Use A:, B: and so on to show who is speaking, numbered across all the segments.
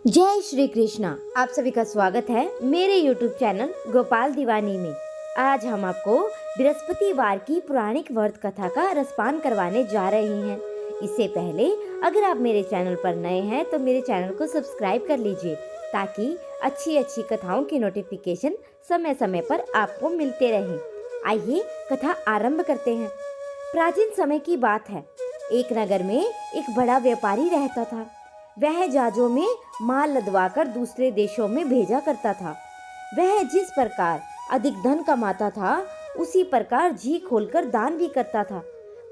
A: जय श्री कृष्णा। आप सभी का स्वागत है मेरे YouTube चैनल गोपाल दीवानी में। आज हम आपको बृहस्पतिवार की पौराणिक व्रत कथा का रसपान करवाने जा रहे हैं। इससे पहले अगर आप मेरे चैनल पर नए हैं तो मेरे चैनल को सब्सक्राइब कर लीजिए ताकि अच्छी अच्छी कथाओं की नोटिफिकेशन समय समय पर आपको मिलते रहें। आइए कथा आरंभ करते हैं। प्राचीन समय की बात है। एक नगर में एक बड़ा व्यापारी रहता था। वह जहाजों में माल लदवाकर दूसरे देशों में भेजा करता था। वह जिस प्रकार अधिक धन कमाता था उसी प्रकार जी खोलकर दान भी करता था,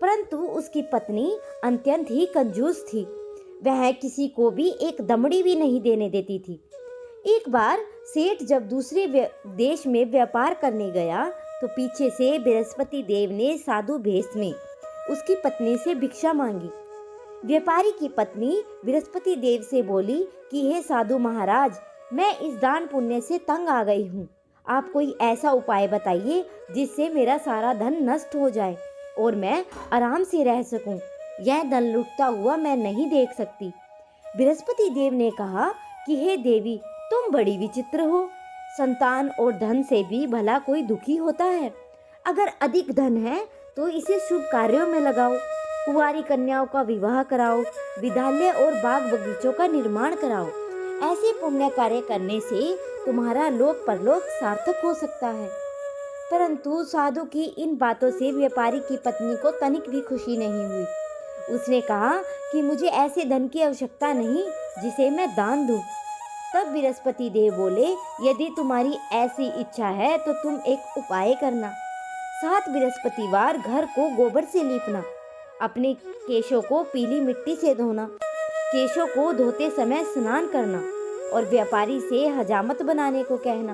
A: परंतु उसकी पत्नी अत्यंत ही कंजूस थी। वह किसी को भी एक दमड़ी भी नहीं देने देती थी। एक बार सेठ जब दूसरे देश में व्यापार करने गया तो पीछे से बृहस्पति देव ने साधु भेष में उसकी पत्नी से भिक्षा मांगी। व्यापारी की पत्नी बृहस्पति देव से बोली कि हे साधु महाराज, मैं इस दान पुण्य से तंग आ गई हूँ। आप कोई ऐसा उपाय बताइए जिससे मेरा सारा धन नष्ट हो जाए और मैं आराम से रह सकूं। यह धन लुटता हुआ मैं नहीं देख सकती। बृहस्पति देव ने कहा कि हे देवी, तुम बड़ी विचित्र हो। संतान और धन से भी भला कोई दुखी होता है। अगर अधिक धन है तो इसे शुभ कार्यों में लगाओ। कुंवारी कन्याओं का विवाह कराओ, विद्यालय और बाग बगीचों का निर्माण कराओ। ऐसे पुण्य कार्य करने से तुम्हारा लोक परलोक सार्थक हो सकता है। परंतु साधु की इन बातों से व्यापारी की पत्नी को तनिक भी खुशी नहीं हुई। उसने कहा कि मुझे ऐसे धन की आवश्यकता नहीं जिसे मैं दान दूं। तब बृहस्पति देव बोले, यदि तुम्हारी ऐसी इच्छा है तो तुम एक उपाय करना। 7 बृहस्पतिवार घर को गोबर से लीपना, अपने केशों को पीली मिट्टी से धोना, केशों को धोते समय स्नान करना और व्यापारी से हजामत बनाने को कहना।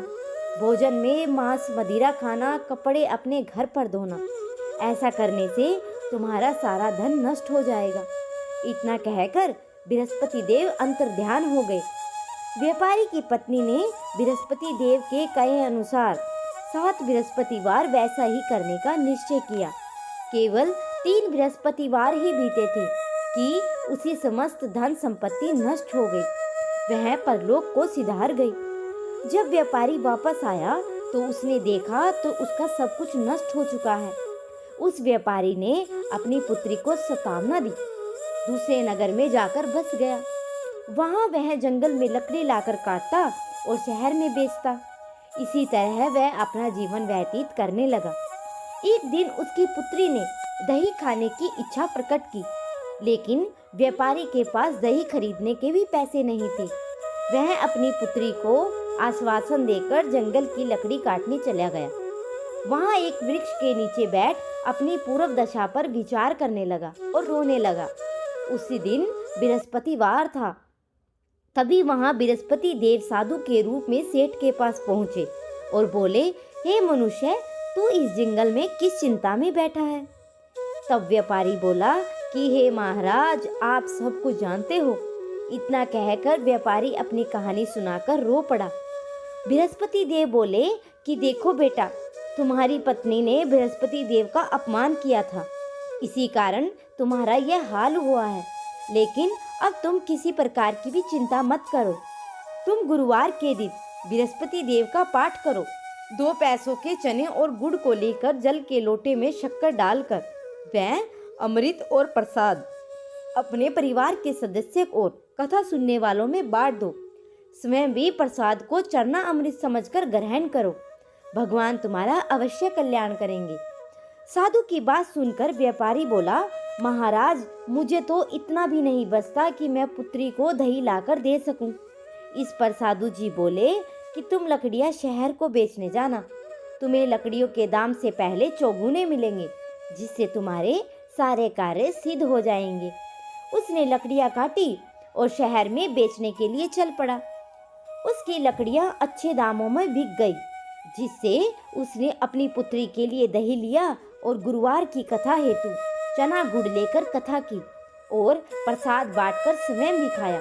A: भोजन में मांस मदिरा खाना, कपड़े अपने घर पर धोना। ऐसा करने से तुम्हारा सारा धन नष्ट हो जाएगा। इतना कहकर बृहस्पति देव अंतर्ध्यान हो गए। व्यापारी की पत्नी ने बृहस्पति देव के कहे अनुसार 7 बृहस्पतिवार वैसा ही करने का निश्चय किया। केवल 3 बृहस्पतिवार ही बीते थे कि उसी समस्त धन संपत्ति नष्ट हो गई। वह परलोक को सिधार गई। जब व्यापारी वापस आया तो उसने देखा तो उसका सब कुछ नष्ट हो चुका है। उस व्यापारी ने अपनी पुत्री को सतावना दी, दूसरे नगर में जाकर बस गया। वहां वह जंगल में लकड़ी लाकर काटता और शहर में बेचता। इसी तरह वह अपना जीवन व्यतीत करने लगा। एक दिन उसकी पुत्री ने दही खाने की इच्छा प्रकट की, लेकिन व्यापारी के पास दही खरीदने के भी पैसे नहीं थे। वह अपनी पुत्री को आश्वासन देकर जंगल की लकड़ी काटने चला गया। वहां एक वृक्ष के नीचे बैठ अपनी पूर्व दशा पर विचार करने लगा और रोने लगा। उसी दिन बृहस्पतिवार था। तभी वहां बृहस्पति देव साधु के रूप में सेठ के पास पहुंचे और बोले, हे मनुष्य, तू इस जंगल में किस चिंता में बैठा है? तब व्यापारी बोला कि हे महाराज, आप सब कुछ जानते हो। इतना कहकर व्यापारी अपनी कहानी सुनाकर रो पड़ा। बृहस्पति देव बोले कि देखो बेटा, तुम्हारी पत्नी ने बृहस्पति देव का अपमान किया था, इसी कारण तुम्हारा यह हाल हुआ है। लेकिन अब तुम किसी प्रकार की भी चिंता मत करो। तुम गुरुवार के दिन बृहस्पति देव का पाठ करो। 2 पैसों के चने और गुड़ को लेकर जल के लोटे में शक्कर डालकर वह अमृत और प्रसाद अपने परिवार के सदस्य और कथा सुनने वालों में बांट दो। स्वयं भी प्रसाद को चरना अमृत समझकर ग्रहण करो। भगवान तुम्हारा अवश्य कल्याण करेंगे। साधु की बात सुनकर व्यापारी बोला, महाराज, मुझे तो इतना भी नहीं बचता कि मैं पुत्री को दही लाकर दे सकूं। इस पर साधु जी बोले कि तुम लकड़ियां शहर को बेचने जाना। तुम्हें लकड़ियों के दाम से पहले चौगुने मिलेंगे, जिससे तुम्हारे सारे कार्य सिद्ध हो जाएंगे। उसने लकड़ियां काटी और शहर में बेचने के लिए चल पड़ा। उसकी लकड़ियां अच्छे दामों में बिक गई, जिससे उसने अपनी पुत्री के लिए दही लिया और गुरुवार की कथा हेतु चना गुड़ लेकर कथा की और प्रसाद बांटकर स्वयं भी खाया।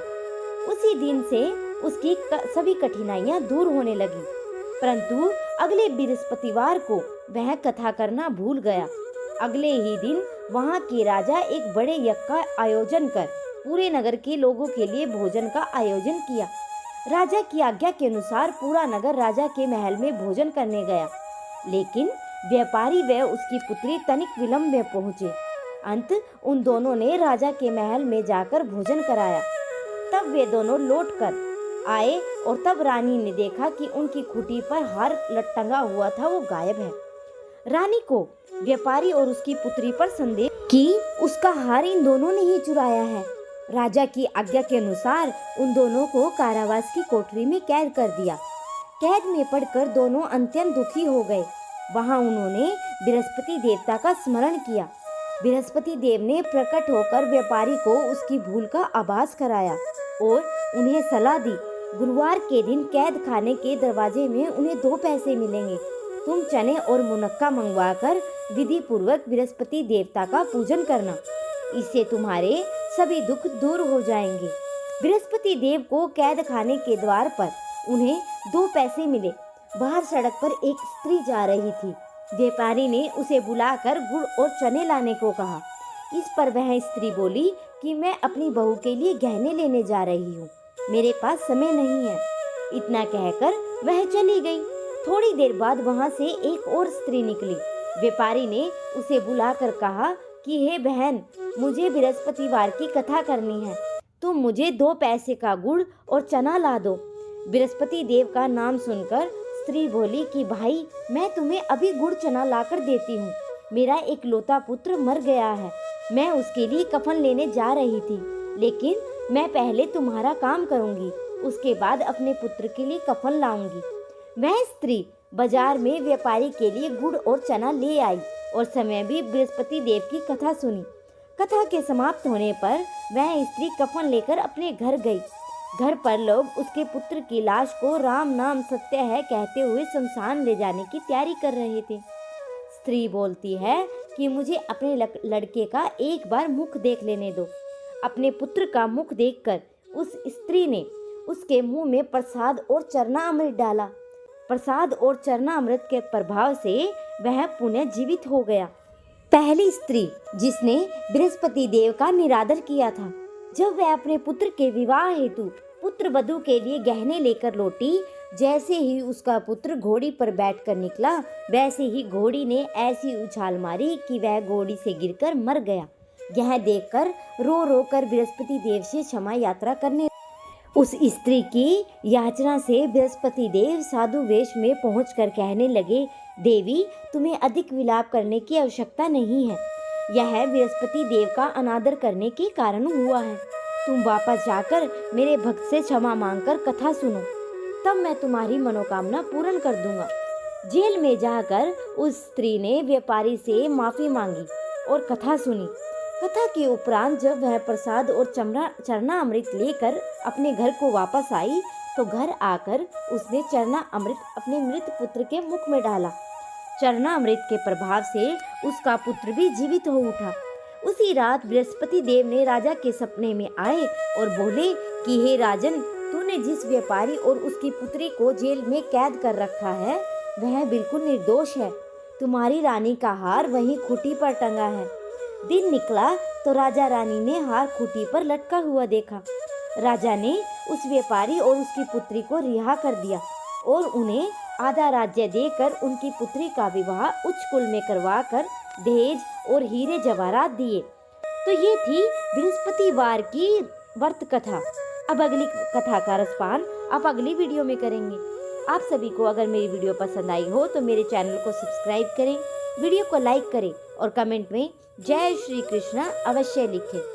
A: उसी दिन से उसकी सभी कठिनाइयां दूर होने लगी। परंतु अगले बृहस्पतिवार को वह कथा करना भूल गया। अगले ही दिन वहां के राजा एक बड़े यज्ञ का आयोजन कर पूरे नगर के लोगों के लिए भोजन का आयोजन किया। राजा की आज्ञा के अनुसार पूरा नगर राजा के महल में भोजन करने गया, लेकिन व्यापारी व उसकी पुत्री तनिक विलंब में पहुंचे। अंत उन दोनों ने राजा के महल में जाकर भोजन कराया। तब वे दोनों लौट कर आए और तब रानी ने देखा कि उनकी खूंटी पर हार टंगा हुआ था, वो गायब है। रानी को व्यापारी और उसकी पुत्री पर संदेह कि उसका हार इन दोनों ने ही चुराया है। राजा की आज्ञा के अनुसार उन दोनों को कारावास की कोठरी में कैद कर दिया। कैद में पड़कर दोनों अत्यंत दुखी हो गए। वहां उन्होंने बृहस्पति देवता का स्मरण किया। बृहस्पति देव ने प्रकट होकर व्यापारी को उसकी भूल का आभास कराया और उन्हें सलाह दी, गुरुवार के दिन कैद खाने के दरवाजे में उन्हें 2 पैसे मिलेंगे। तुम चने और मुनक्का मंगवाकर विधि पूर्वक बृहस्पति देवता का पूजन करना, इससे तुम्हारे सभी दुख दूर हो जाएंगे। बृहस्पति देव को कैद खाने के द्वार पर उन्हें 2 पैसे मिले। बाहर सड़क पर एक स्त्री जा रही थी। व्यापारी ने उसे बुलाकर गुड़ और चने लाने को कहा। इस पर वह स्त्री बोली कि मैं अपनी बहू के लिए गहने लेने जा रही हूँ, मेरे पास समय नहीं है। इतना कहकर वह चली गई। थोड़ी देर बाद वहां से एक और स्त्री निकली। व्यापारी ने उसे बुलाकर कहा कि हे बहन, मुझे बृहस्पतिवार की कथा करनी है, तुम मुझे 2 पैसे का गुड़ और चना ला दो। बृहस्पति देव का नाम सुनकर स्त्री बोली कि भाई, मैं तुम्हें अभी गुड़ चना लाकर देती हूँ। मेरा इकलौता पुत्र मर गया है, मैं उसके लिए कफन लेने जा रही थी, लेकिन मैं पहले तुम्हारा काम करूँगी, उसके बाद अपने पुत्र के लिए कफन लाऊंगी। वह स्त्री बाजार में व्यापारी के लिए गुड़ और चना ले आई और समय भी बृहस्पति देव की कथा सुनी। कथा के समाप्त होने पर वह स्त्री कफन लेकर अपने घर गई। घर पर लोग उसके पुत्र की लाश को राम नाम सत्य है कहते हुए शमशान ले जाने की तैयारी कर रहे थे। स्त्री बोलती है कि मुझे अपने लड़के का एक बार मुख देख लेने दो। अपने पुत्र का मुख देखकर उस स्त्री ने उसके मुंह में प्रसाद और चरना अमृत डाला। प्रसाद और चरना अमृत के प्रभाव से वह पुनः जीवित हो गया। पहली स्त्री जिसने बृहस्पति देव का निरादर किया था, जब वह अपने पुत्र के विवाह हेतु पुत्र वधू के लिए गहने लेकर लौटी, जैसे ही उसका पुत्र घोड़ी पर बैठकर निकला, वैसे ही घोड़ी ने ऐसी उछाल मारी कि वह घोड़ी से गिरकर मर गया। यह देखकर रो रो कर बृहस्पति देव से क्षमा यात्रा करने उस स्त्री की याचना से बृहस्पति देव साधु वेश में पहुंचकर कहने लगे, देवी, तुम्हें अधिक विलाप करने की आवश्यकता नहीं है। यह बृहस्पति देव का अनादर करने के कारण हुआ है। तुम वापस जाकर मेरे भक्त से क्षमा मांगकर कथा सुनो, तब मैं तुम्हारी मनोकामना पूर्ण कर दूंगा। जेल में जाकर उस स्त्री ने व्यापारी से माफी मांगी और कथा सुनी। कथा के उपरांत जब वह प्रसाद और चरना अमृत लेकर अपने घर को वापस आई, तो घर आकर उसने चरना अमृत अपने मृत पुत्र के मुख में डाला। चरना अमृत के प्रभाव से उसका पुत्र भी जीवित हो उठा। उसी रात बृहस्पति देव ने राजा के सपने में आए और बोले कि हे राजन, तूने जिस व्यापारी और उसकी पुत्री को जेल में कैद कर रखा है, वह बिल्कुल निर्दोष है। तुम्हारी रानी का हार वहीं खूंटी पर टंगा है। दिन निकला तो राजा रानी ने हार खूंटी पर लटका हुआ देखा। राजा ने उस व्यापारी और उसकी पुत्री को रिहा कर दिया और उन्हें आधा राज्य देकर उनकी पुत्री का विवाह उच्च कुल में करवाकर दहेज और हीरे जवाहरात दिए। तो ये थी बृहस्पतिवार की व्रत कथा। अब अगली कथा का रसपान आप अगली वीडियो में करेंगे। आप सभी को अगर मेरी वीडियो पसंद आई हो तो मेरे चैनल को सब्सक्राइब करें, वीडियो को लाइक करें और कमेंट में जय श्री कृष्णा अवश्य लिखें।